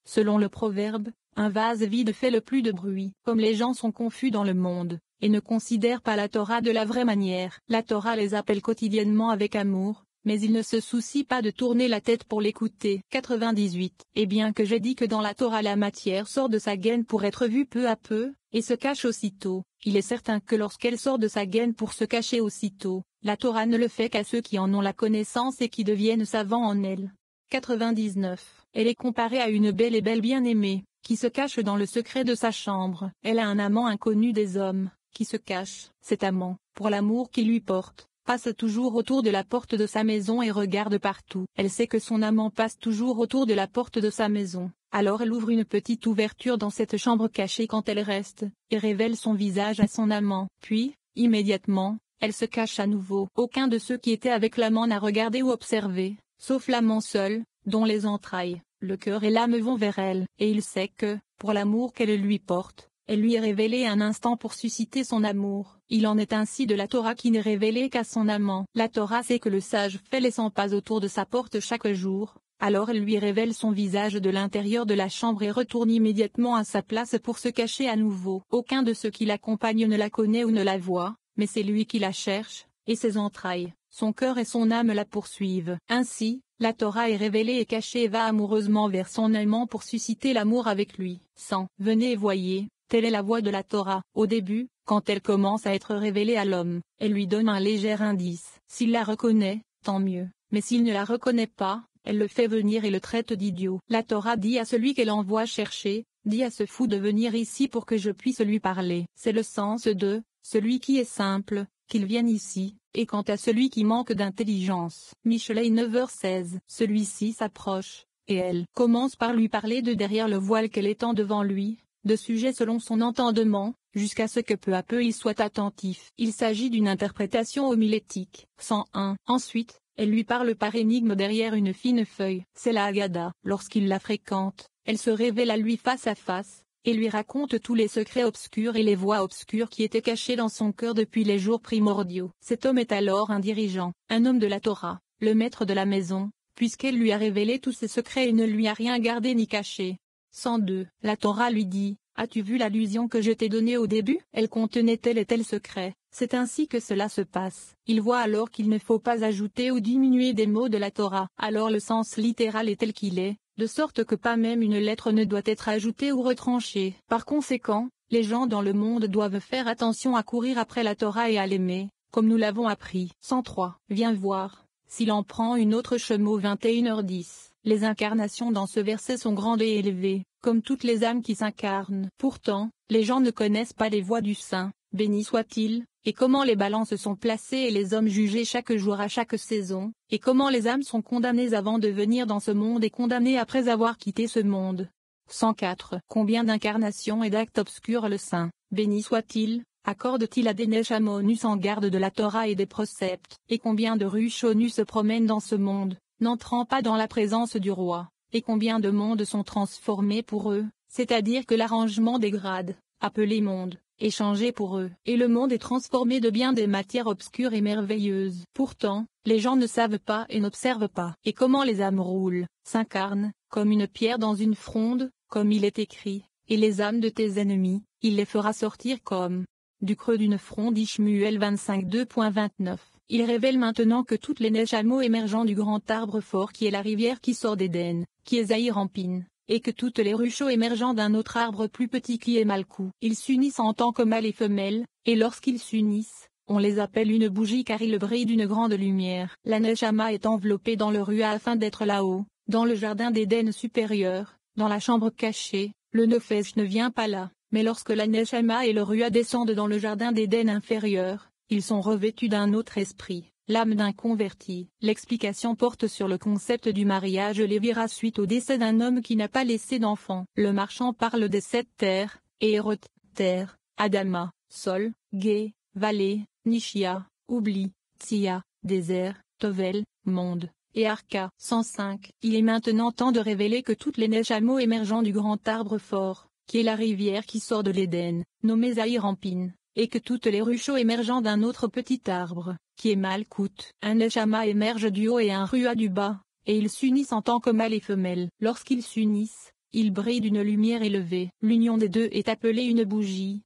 Selon le proverbe, un vase vide fait le plus de bruit. Comme les gens sont confus dans le monde, et ne considèrent pas la Torah de la vraie manière. La Torah les appelle quotidiennement avec amour, mais ils ne se soucient pas de tourner la tête pour l'écouter. 98. Et bien que j'ai dit que dans la Torah la matière sort de sa gaine pour être vue peu à peu, et se cache aussitôt, il est certain que lorsqu'elle sort de sa gaine pour se cacher aussitôt, la Torah ne le fait qu'à ceux qui en ont la connaissance et qui deviennent savants en elle. 99. Elle est comparée à une belle et belle bien-aimée, qui se cache dans le secret de sa chambre. Elle a un amant inconnu des hommes, qui se cache. Cet amant, pour l'amour qu'il lui porte, passe toujours autour de la porte de sa maison et regarde partout. Elle sait que son amant passe toujours autour de la porte de sa maison. Alors elle ouvre une petite ouverture dans cette chambre cachée quand elle reste, et révèle son visage à son amant. Puis, immédiatement, elle se cache à nouveau. Aucun de ceux qui étaient avec l'amant n'a regardé ou observé, sauf l'amant seul, dont les entrailles, le cœur et l'âme vont vers elle. Et il sait que, pour l'amour qu'elle lui porte, elle lui est révélée un instant pour susciter son amour. Il en est ainsi de la Torah qui n'est révélée qu'à son amant. La Torah sait que le sage fait les 100 pas autour de sa porte chaque jour. Alors elle lui révèle son visage de l'intérieur de la chambre et retourne immédiatement à sa place pour se cacher à nouveau. Aucun de ceux qui l'accompagnent ne la connaît ou ne la voit, mais c'est lui qui la cherche, et ses entrailles, son cœur et son âme la poursuivent. Ainsi, la Torah est révélée et cachée et va amoureusement vers son amant pour susciter l'amour avec lui. 100. Venez et voyez, telle est la voie de la Torah. Au début, quand elle commence à être révélée à l'homme, elle lui donne un léger indice. S'il la reconnaît, tant mieux, mais s'il ne la reconnaît pas, elle le fait venir et le traite d'idiot. La Torah dit à celui qu'elle envoie chercher, dis à ce fou de venir ici pour que je puisse lui parler. C'est le sens de, celui qui est simple, qu'il vienne ici, et quant à celui qui manque d'intelligence. Michelet 9h16. Celui-ci s'approche, et elle commence par lui parler de derrière le voile qu'elle étend devant lui, de sujets selon son entendement, jusqu'à ce que peu à peu il soit attentif. Il s'agit d'une interprétation homilétique. 101. Ensuite, elle lui parle par énigme derrière une fine feuille. C'est la Haggadah. Lorsqu'il la fréquente, elle se révèle à lui face à face, et lui raconte tous les secrets obscurs et les voies obscures qui étaient cachées dans son cœur depuis les jours primordiaux. Cet homme est alors un dirigeant, un homme de la Torah, le maître de la maison, puisqu'elle lui a révélé tous ses secrets et ne lui a rien gardé ni caché. 102. La Torah lui dit, as-tu vu l'allusion que je t'ai donnée au début? Elle contenait tel et tel secret. C'est ainsi que cela se passe. Il voit alors qu'il ne faut pas ajouter ou diminuer des mots de la Torah. Alors le sens littéral est tel qu'il est, de sorte que pas même une lettre ne doit être ajoutée ou retranchée. Par conséquent, les gens dans le monde doivent faire attention à courir après la Torah et à l'aimer, comme nous l'avons appris. 103. Viens voir, s'il en prend une autre Shemo 21h10. Les incarnations dans ce verset sont grandes et élevées, comme toutes les âmes qui s'incarnent. Pourtant, les gens ne connaissent pas les voies du Saint, béni soit-il, et comment les balances sont placées et les hommes jugés chaque jour à chaque saison, et comment les âmes sont condamnées avant de venir dans ce monde et condamnées après avoir quitté ce monde. 104. Combien d'incarnations et d'actes obscurs le Saint, béni soit-il, accorde-t-il à des Neshamot en garde de la Torah et des préceptes? Et combien de Ruchonu se promènent dans ce monde, n'entrant pas dans la présence du roi? Et combien de mondes sont transformés pour eux, c'est-à-dire que l'arrangement des grades, appelé monde, est changé pour eux, et le monde est transformé de bien des matières obscures et merveilleuses. Pourtant, les gens ne savent pas et n'observent pas. Et comment les âmes roulent, s'incarnent, comme une pierre dans une fronde, comme il est écrit, et les âmes de tes ennemis, il les fera sortir comme du creux d'une fronde. Ishmuel 25 2.29. Il révèle maintenant que toutes les Neshamot émergeant du grand arbre fort qui est la rivière qui sort d'Éden, qui est Zahir Ampin, et que toutes les ruchots émergeant d'un autre arbre plus petit qui est Malkou, ils s'unissent en tant que mâle et femelle, et lorsqu'ils s'unissent, on les appelle une bougie car ils brillent d'une grande lumière. La Neshama est enveloppée dans le Rua afin d'être là-haut, dans le jardin d'Éden supérieur, dans la chambre cachée. Le Nefesh ne vient pas là, mais lorsque la Neshama et le Rua descendent dans le jardin d'Éden inférieur, ils sont revêtus d'un autre esprit, l'âme d'un converti. L'explication porte sur le concept du mariage Lévira suite au décès d'un homme qui n'a pas laissé d'enfant. Le marchand parle des 7 terres, Érot, terre, Adama, sol, Gé, vallée, Nishia, oubli, Tsia, désert, Tovel, monde, et Arka. 105. Il est maintenant temps de révéler que toutes les Neshamot émergeant du grand arbre fort, qui est la rivière qui sort de l'Éden, nommée Zahir Ampin, et que toutes les ruchots émergeant d'un autre petit arbre, qui est Malkout. Un Neshama émerge du haut et un Rua du bas, et ils s'unissent en tant que mâle et femelle. Lorsqu'ils s'unissent, il brille d'une lumière élevée. L'union des deux est appelée une bougie,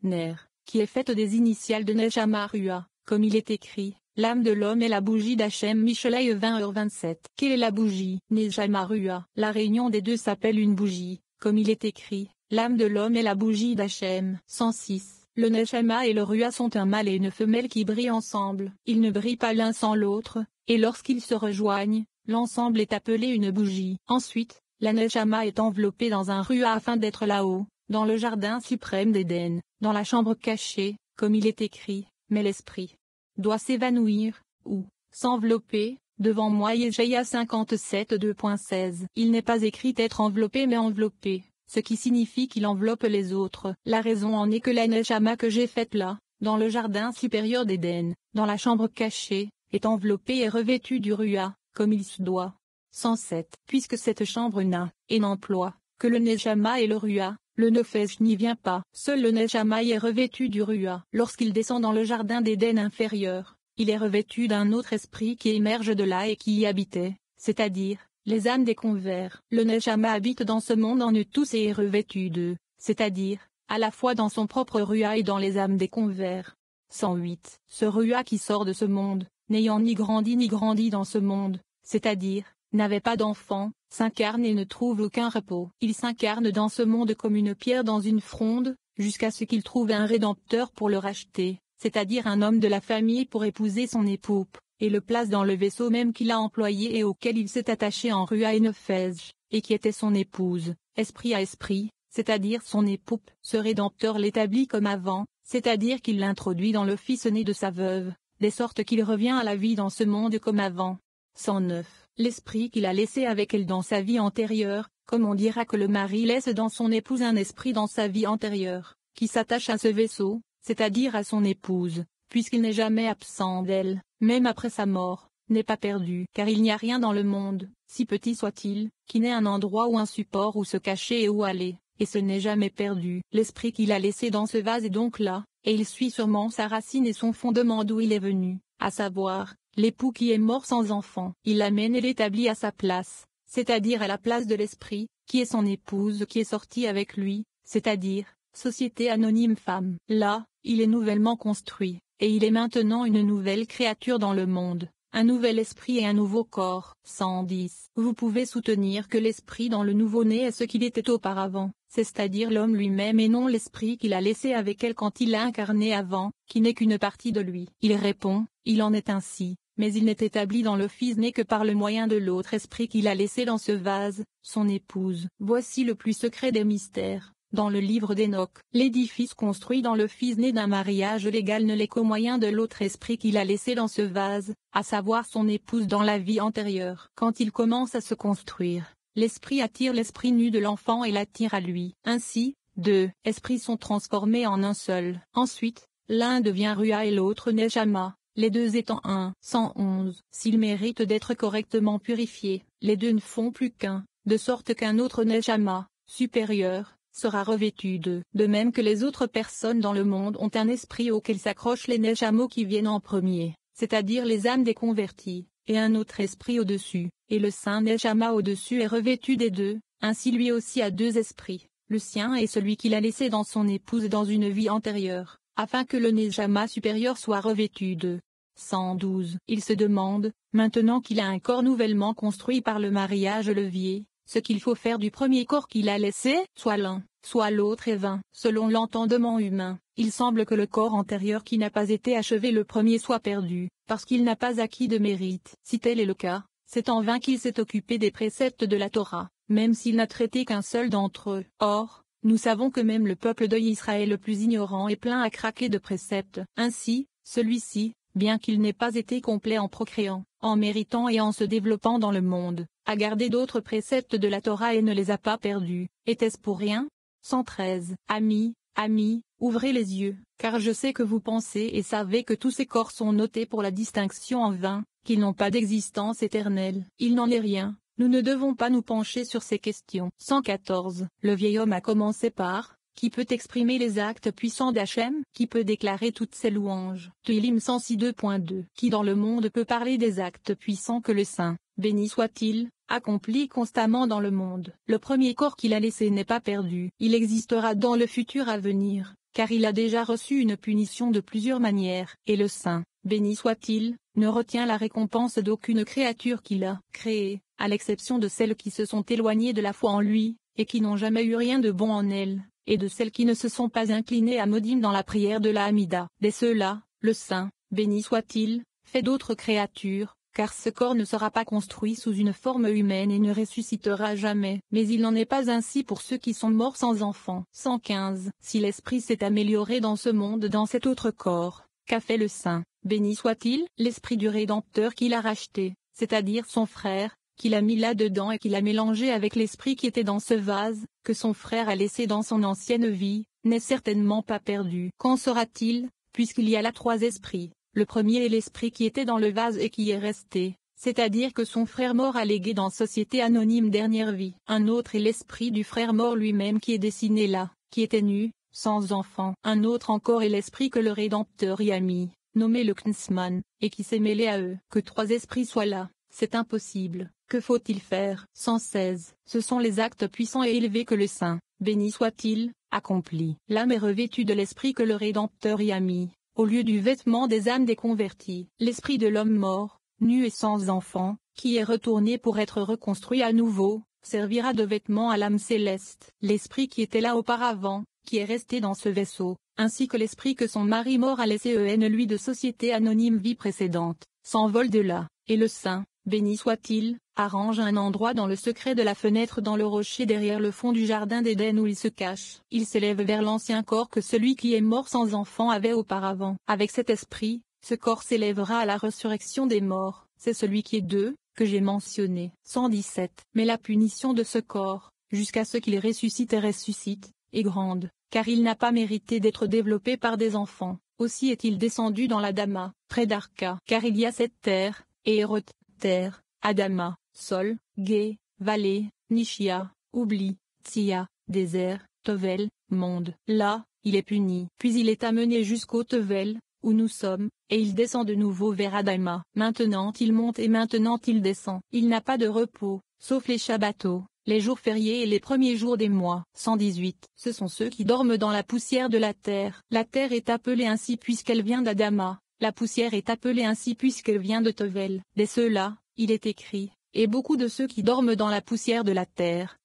Ner, qui est faite des initiales de Neshama Rua, comme il est écrit. L'âme de l'homme est la bougie d'Hachem Mishlei 20h27. Quelle est la bougie? Neshama Rua. La réunion des deux s'appelle une bougie, comme il est écrit. L'âme de l'homme est la bougie d'Hachem. 106. Le Neshama et le Rua sont un mâle et une femelle qui brillent ensemble. Ils ne brillent pas l'un sans l'autre, et lorsqu'ils se rejoignent, l'ensemble est appelé une bougie. Ensuite, la Neshama est enveloppée dans un Rua afin d'être là-haut, dans le jardin suprême d'Éden, dans la chambre cachée, comme il est écrit, mais l'esprit doit s'évanouir, ou s'envelopper, devant moi. Yeshaïa 57 2.16. Il n'est pas écrit être enveloppé mais enveloppé, ce qui signifie qu'il enveloppe les autres. La raison en est que la Neshama que j'ai faite là, dans le jardin supérieur d'Éden, dans la chambre cachée, est enveloppée et revêtue du Rua, comme il se doit. 107. Puisque cette chambre n'a, et n'emploie, que le Neshama et le Rua, le Nefesh n'y vient pas. Seul le Neshama est revêtu du Rua. Lorsqu'il descend dans le jardin d'Éden inférieur, il est revêtu d'un autre esprit qui émerge de là et qui y habitait, c'est-à-dire, les âmes des convers. Le Neshama habite dans ce monde en eux tous et est revêtu d'eux, c'est-à-dire, à la fois dans son propre Rua et dans les âmes des convers. 108. Ce Rua qui sort de ce monde, n'ayant ni grandi dans ce monde, c'est-à-dire, n'avait pas d'enfant, s'incarne et ne trouve aucun repos. Il s'incarne dans ce monde comme une pierre dans une fronde, jusqu'à ce qu'il trouve un rédempteur pour le racheter, c'est-à-dire un homme de la famille pour épouser son époux, et le place dans le vaisseau même qu'il a employé et auquel il s'est attaché en Rua et Nefesh, et qui était son épouse, esprit à esprit, c'est-à-dire son époux. Ce rédempteur l'établit comme avant, c'est-à-dire qu'il l'introduit dans le fils né de sa veuve, de sorte qu'il revient à la vie dans ce monde comme avant. 109. L'esprit qu'il a laissé avec elle dans sa vie antérieure, comme on dira que le mari laisse dans son épouse un esprit dans sa vie antérieure, qui s'attache à ce vaisseau, c'est-à-dire à son épouse, puisqu'il n'est jamais absent d'elle, même après sa mort, n'est pas perdu. Car il n'y a rien dans le monde, si petit soit-il, qui n'ait un endroit ou un support où se cacher et où aller, et ce n'est jamais perdu. L'esprit qu'il a laissé dans ce vase est donc là, et il suit sûrement sa racine et son fondement d'où il est venu, à savoir, l'époux qui est mort sans enfant. Il l'amène et l'établit à sa place, c'est-à-dire à la place de l'esprit, qui est son épouse qui est sortie avec lui, c'est-à-dire, société anonyme femme. Là, il est nouvellement construit, et il est maintenant une nouvelle créature dans le monde, un nouvel esprit et un nouveau corps. 110. Vous pouvez soutenir que l'esprit dans le nouveau-né est ce qu'il était auparavant, c'est-à-dire l'homme lui-même et non l'esprit qu'il a laissé avec elle quand il l'a incarné avant, qui n'est qu'une partie de lui. Il répond, il en est ainsi, mais il n'est établi dans le fils né que par le moyen de l'autre esprit qu'il a laissé dans ce vase, son épouse. Voici le plus secret des mystères. Dans le livre d'Enoch, l'édifice construit dans le fils né d'un mariage légal ne l'est qu'au moyen de l'autre esprit qu'il a laissé dans ce vase, à savoir son épouse dans la vie antérieure. Quand il commence à se construire, l'esprit attire l'esprit nu de l'enfant et l'attire à lui. Ainsi, deux esprits sont transformés en un seul. Ensuite, l'un devient Rua et l'autre Neshama, les deux étant un. 111. S'ils méritent d'être correctement purifiés, les deux ne font plus qu'un, de sorte qu'un autre Neshama, supérieur, sera revêtu d'eux. De même que les autres personnes dans le monde ont un esprit auquel s'accrochent les Neshamos qui viennent en premier, c'est-à-dire les âmes des convertis, et un autre esprit au-dessus, et le saint Neshama au-dessus est revêtu des deux, ainsi lui aussi a deux esprits, le sien et celui qu'il a laissé dans son épouse dans une vie antérieure, afin que le Neshama supérieur soit revêtu d'eux. 112. Il se demande, maintenant qu'il a un corps nouvellement construit par le mariage levier, ce qu'il faut faire du premier corps qu'il a laissé, soit l'un, soit l'autre est vain. Selon l'entendement humain, il semble que le corps antérieur qui n'a pas été achevé le premier soit perdu, parce qu'il n'a pas acquis de mérite. Si tel est le cas, c'est en vain qu'il s'est occupé des préceptes de la Torah, même s'il n'a traité qu'un seul d'entre eux. Or, nous savons que même le peuple d'Israël le plus ignorant est plein à craquer de préceptes. Ainsi, celui-ci, bien qu'il n'ait pas été complet en procréant, en méritant et en se développant dans le monde, a gardé d'autres préceptes de la Torah et ne les a pas perdus. Était-ce pour rien? 113. Amis, ouvrez les yeux, car je sais que vous pensez et savez que tous ces corps sont notés pour la distinction en vain, qu'ils n'ont pas d'existence éternelle. Il n'en est rien, nous ne devons pas nous pencher sur ces questions. 114. Le vieil homme a commencé par, qui peut exprimer les actes puissants d'Hachem, qui peut déclarer toutes ses louanges. Tehillim 106:2. Qui dans le monde peut parler des actes puissants que le Saint, béni soit-il, accomplit constamment dans le monde. Le premier corps qu'il a laissé n'est pas perdu. Il existera dans le futur à venir, car il a déjà reçu une punition de plusieurs manières. Et le Saint, béni soit-il, ne retient la récompense d'aucune créature qu'il a créée, à l'exception de celles qui se sont éloignées de la foi en lui, et qui n'ont jamais eu rien de bon en elles, et de celles qui ne se sont pas inclinées à Modim dans la prière de la Hamida. Dès ceux-là, le Saint, béni soit-il, fait d'autres créatures, car ce corps ne sera pas construit sous une forme humaine et ne ressuscitera jamais. Mais il n'en est pas ainsi pour ceux qui sont morts sans enfant. 115. Si l'esprit s'est amélioré dans ce monde dans cet autre corps, qu'a fait le Saint, béni soit-il, l'esprit du Rédempteur qu'il a racheté, c'est-à-dire son frère, qu'il a mis là-dedans et qu'il a mélangé avec l'esprit qui était dans ce vase, que son frère a laissé dans son ancienne vie, n'est certainement pas perdu. Qu'en sera-t-il, puisqu'il y a là trois esprits? Le premier est l'esprit qui était dans le vase et qui est resté, c'est-à-dire que son frère mort a légué dans Société Anonyme Dernière Vie. Un autre est l'esprit du frère mort lui-même qui est dessiné là, qui était nu, sans enfant. Un autre encore est l'esprit que le Rédempteur y a mis, nommé le Knsman, et qui s'est mêlé à eux. Que trois esprits soient là, c'est impossible. Que faut-il faire? 116. Ce sont les actes puissants et élevés que le Saint, béni soit-il, accomplit. L'âme est revêtue de l'esprit que le Rédempteur y a mis, au lieu du vêtement des âmes des convertis. L'esprit de l'homme mort, nu et sans enfant, qui est retourné pour être reconstruit à nouveau, servira de vêtement à l'âme céleste. L'esprit qui était là auparavant, qui est resté dans ce vaisseau, ainsi que l'esprit que son mari mort a laissé lui de Société Anonyme Vie précédente, s'envole de là, et le Saint, béni soit-il, arrange un endroit dans le secret de la fenêtre dans le rocher derrière le fond du jardin d'Éden où il se cache. Il s'élève vers l'ancien corps que celui qui est mort sans enfant avait auparavant. Avec cet esprit, ce corps s'élèvera à la résurrection des morts. C'est celui qui est deux, que j'ai mentionné. 117. Mais la punition de ce corps, jusqu'à ce qu'il ressuscite et ressuscite, est grande, car il n'a pas mérité d'être développé par des enfants. Aussi est-il descendu dans l'Adama, près d'Arca. Car il y a cette terre, Érot, terre, Adama, sol, Gé, vallée, Nishia, oubli, Tsia, désert, Tovel, monde. Là, il est puni. Puis il est amené jusqu'au Tovel, où nous sommes, et il descend de nouveau vers Adama. Maintenant il monte et maintenant il descend. Il n'a pas de repos, sauf les Shabbatos, les jours fériés et les premiers jours des mois. 118. Ce sont ceux qui dorment dans la poussière de la terre. La terre est appelée ainsi puisqu'elle vient d'Adama. La poussière est appelée ainsi puisqu'elle vient de Tovel. Dès ceux-là, il est écrit, et beaucoup de ceux qui dorment dans la poussière de la terre,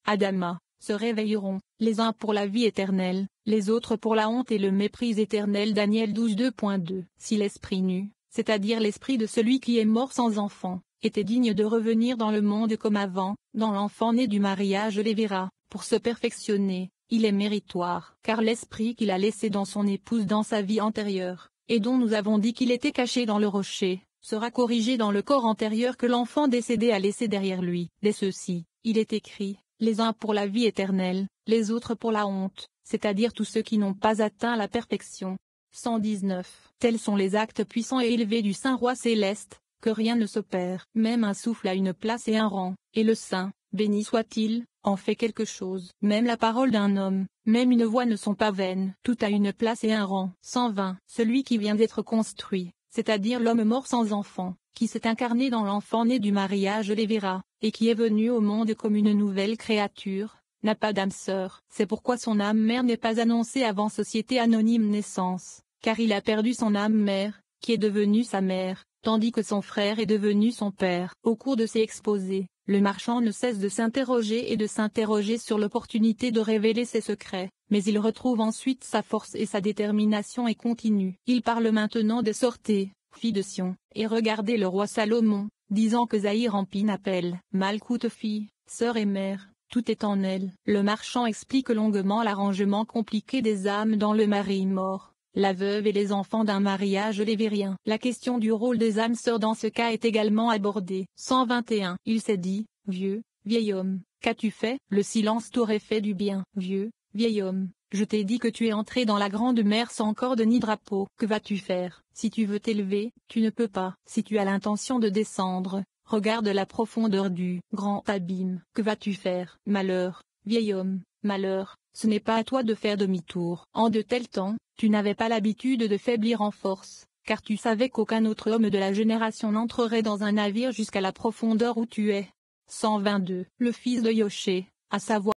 Adama, se réveilleront, les uns pour la vie éternelle, les autres pour la honte et le mépris éternel. Daniel 12:2.2. Si l'esprit nu, c'est-à-dire l'esprit de celui qui est mort sans enfant, était digne de revenir dans le monde comme avant, dans l'enfant né du mariage les verra, pour se perfectionner, il est méritoire. Car l'esprit qu'il a laissé dans son épouse dans sa vie antérieure, et dont nous avons dit qu'il était caché dans le rocher, sera corrigé dans le corps antérieur que l'enfant décédé a laissé derrière lui. Dès ceux-ci, il est écrit, les uns pour la vie éternelle, les autres pour la honte, c'est-à-dire tous ceux qui n'ont pas atteint la perfection. 119. Tels sont les actes puissants et élevés du Saint Roi Céleste, que rien ne s'opère. Même un souffle a une place et un rang, et le Saint, béni soit-il, en fait quelque chose. Même la parole d'un homme, même une voix ne sont pas vaines. Tout a une place et un rang. 120. Celui qui vient d'être construit, c'est-à-dire l'homme mort sans enfant, qui s'est incarné dans l'enfant né du mariage les verra, et qui est venu au monde comme une nouvelle créature, n'a pas d'âme sœur. C'est pourquoi son âme mère n'est pas annoncée avant Société Anonyme Naissance, car il a perdu son âme mère, qui est devenue sa mère, tandis que son frère est devenu son père. Au cours de ces exposés, le marchand ne cesse de s'interroger et de s'interroger sur l'opportunité de révéler ses secrets, mais il retrouve ensuite sa force et sa détermination et continue. Il parle maintenant de sortez, fille de Sion, et regardez le roi Salomon, disant que Zahir Ampin appelle, Malkout fille, sœur et mère, tout est en elle. Le marchand explique longuement l'arrangement compliqué des âmes dans le mari mort, la veuve et les enfants d'un mariage lévérien. La question du rôle des âmes sœurs dans ce cas est également abordée. 121. Il s'est dit, vieil homme, qu'as-tu fait? Le silence t'aurait fait du bien. Vieil homme, je t'ai dit que tu es entré dans la grande mer sans corde ni drapeau. Que vas-tu faire? Si tu veux t'élever, tu ne peux pas. Si tu as l'intention de descendre, regarde la profondeur du grand abîme. Que vas-tu faire? Malheur, Vieil homme, malheur, ce n'est pas à toi de faire demi-tour. En de tels temps, tu n'avais pas l'habitude de faiblir en force, car tu savais qu'aucun autre homme de la génération n'entrerait dans un navire jusqu'à la profondeur où tu es. 122. Le fils de Yoshé, à savoir